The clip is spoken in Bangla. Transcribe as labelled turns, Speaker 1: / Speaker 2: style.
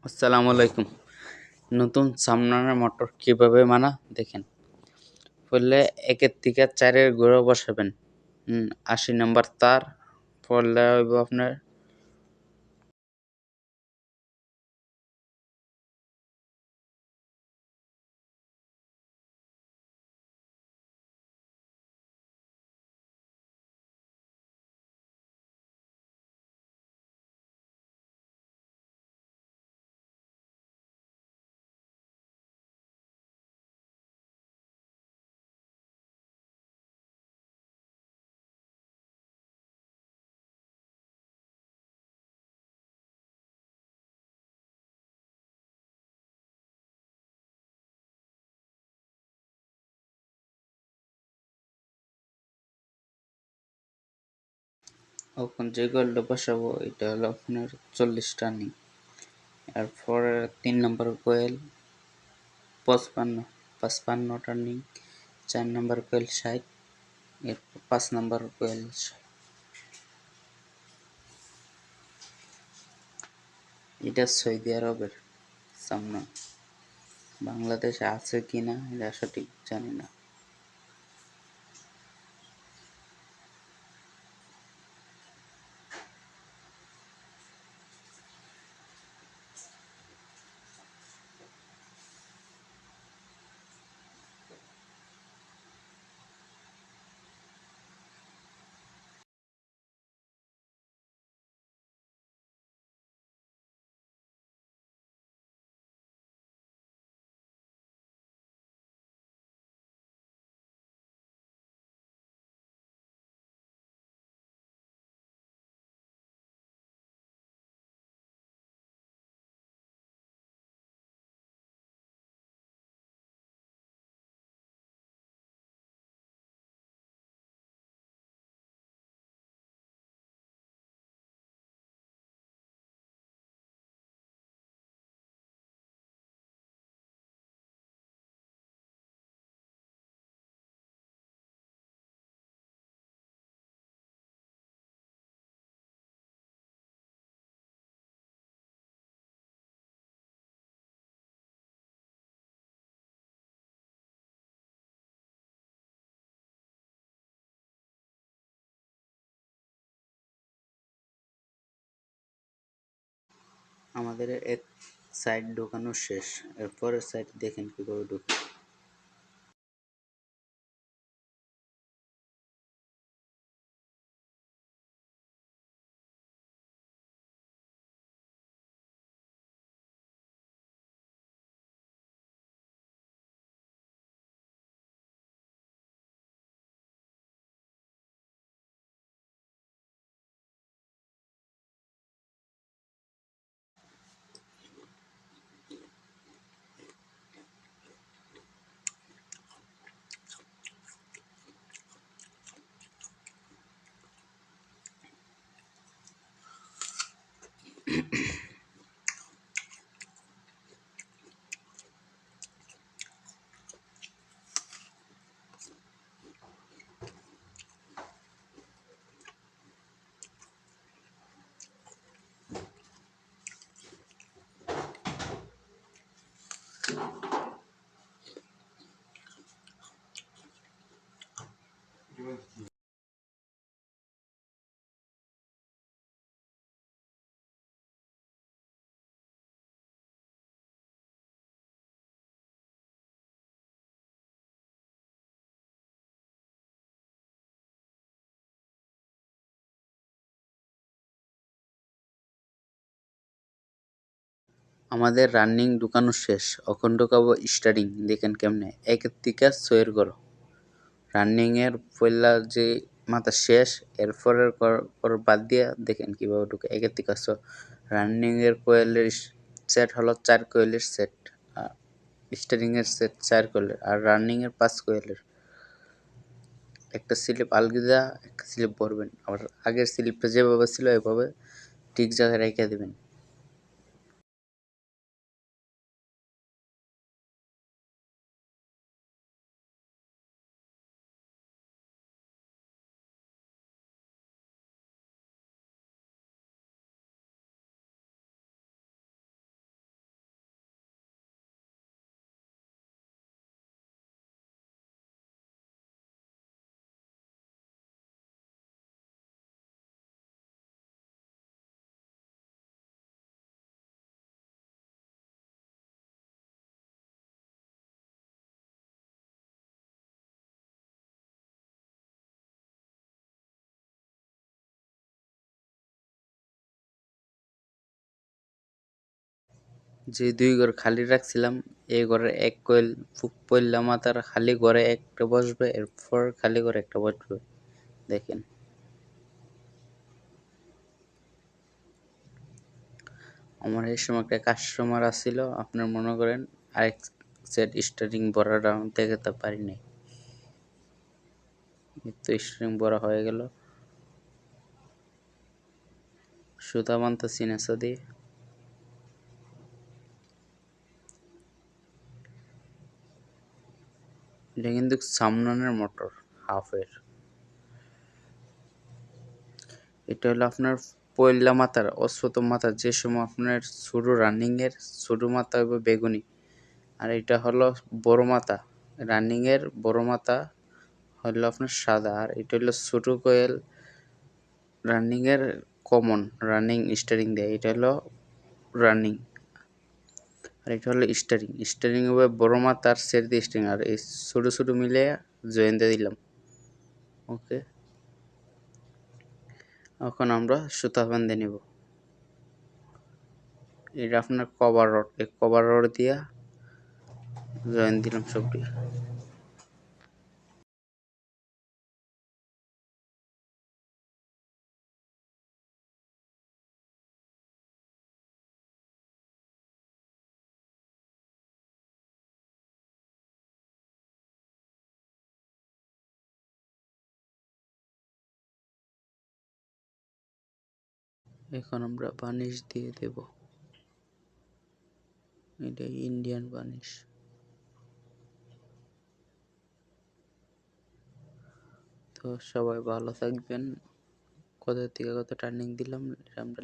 Speaker 1: আসসালামু আলাইকুম। নতুন সামনের মোটর কিভাবে দেখেন। পড়লে ১ থেকে ৪ এর ঘুরে বসাবেন। ৮০ নাম্বার তার পড়লে হইব আপনার এখন যে কয়েলটা বসাবো এটা হলো আপনার ৪০ টার্নিং। এরপরে ৩ number coil ৫৫ turning, ৪ number coil ৬০, এরপর ৫ নাম্বার কয়েল ৬০। এটা সৌদি আরবের সামনে। বাংলাদেশে আছে কিনা এটা সঠিক জানি না। আমাদের এক সাইড ঢোকানো শেষ, এরপরের সাইড দেখেন কিভাবে ঢুকে। আমাদের রানিং ঢুকানো শেষ, এখন ঢুকাবো স্টার্টিং। দেখেন কেমনে ১ থেকে ৬ এর ঘর। রানিং এর পয়লা যে মাথা শেষ, এরপরের পর বাদ দিয়া দেখেন কিভাবে ঢুকে ১ থেকে ৬। রানিং এর কোয়েলের সেট হলো ৪ কোয়েলের সেট, স্টার্টিং এর সেট ৪ কোয়েলের, আর রানিং এর ৫ কোয়েলের। একটা স্লিপ আলগিদা, একটা স্লিপ ভরবেন, আবার আগের স্লিপটা যেভাবে ছিল এভাবে ঠিক জায়গায় রেখে দিবেন। যে ২ ঘর খালি রাখছিলাম, এই ঘরের ১ কয়েল পইল্লা মাথার খালি ঘরে একটা বসবে, এরপর খালি ঘরে একটা বসবে। দেখেন। আমার এই সময় একটা কাস্টমার আসছিল, আপনার মনে করেন আরেক সেট স্টার্টিং ভরাটা দেখাতে পারি নাই। এই তো স্টার্টিং ভরা হয়ে গেল। সুতা বানতেছি নেশা দিয়ে। এটা কিন্তু সামনের মোটর, হাফের। এটা হলো আপনার পয়লা মাথার অশ্বত মাথার, যে সময় আপনার ছোটো রানিংয়ের ছোটো মাথা হবে বেগুনি, আর এটা হলো বড় মাথা। রানিংয়ের বড় মাথা হলো আপনার সাদা, আর এটা হলো ছোটো কোয়েল রানিংয়ের কমন রানিং স্টারিং দেয়, এটা হলো রানিং। আর এটা হলো স্টারিং। স্টারিং হবে বড় মাথার সেট দিয়ে স্টারিং, আর এই ছোটো ছোটো মিলে জয়েন দিয়ে দিলাম। ওকে, এখন আমরা সুতা বাঁধে নিব। এটা আপনার কভার রড, এই কভার রড দিয়া জয়েন দিলাম সবটি। এখন আমরা বানিশ দিয়ে দেব। এটা ইন্ডিয়ান বানিশ। তো সবাই ভালো থাকবেন। কোথা থেকে কত টার্নিং দিলাম আমরা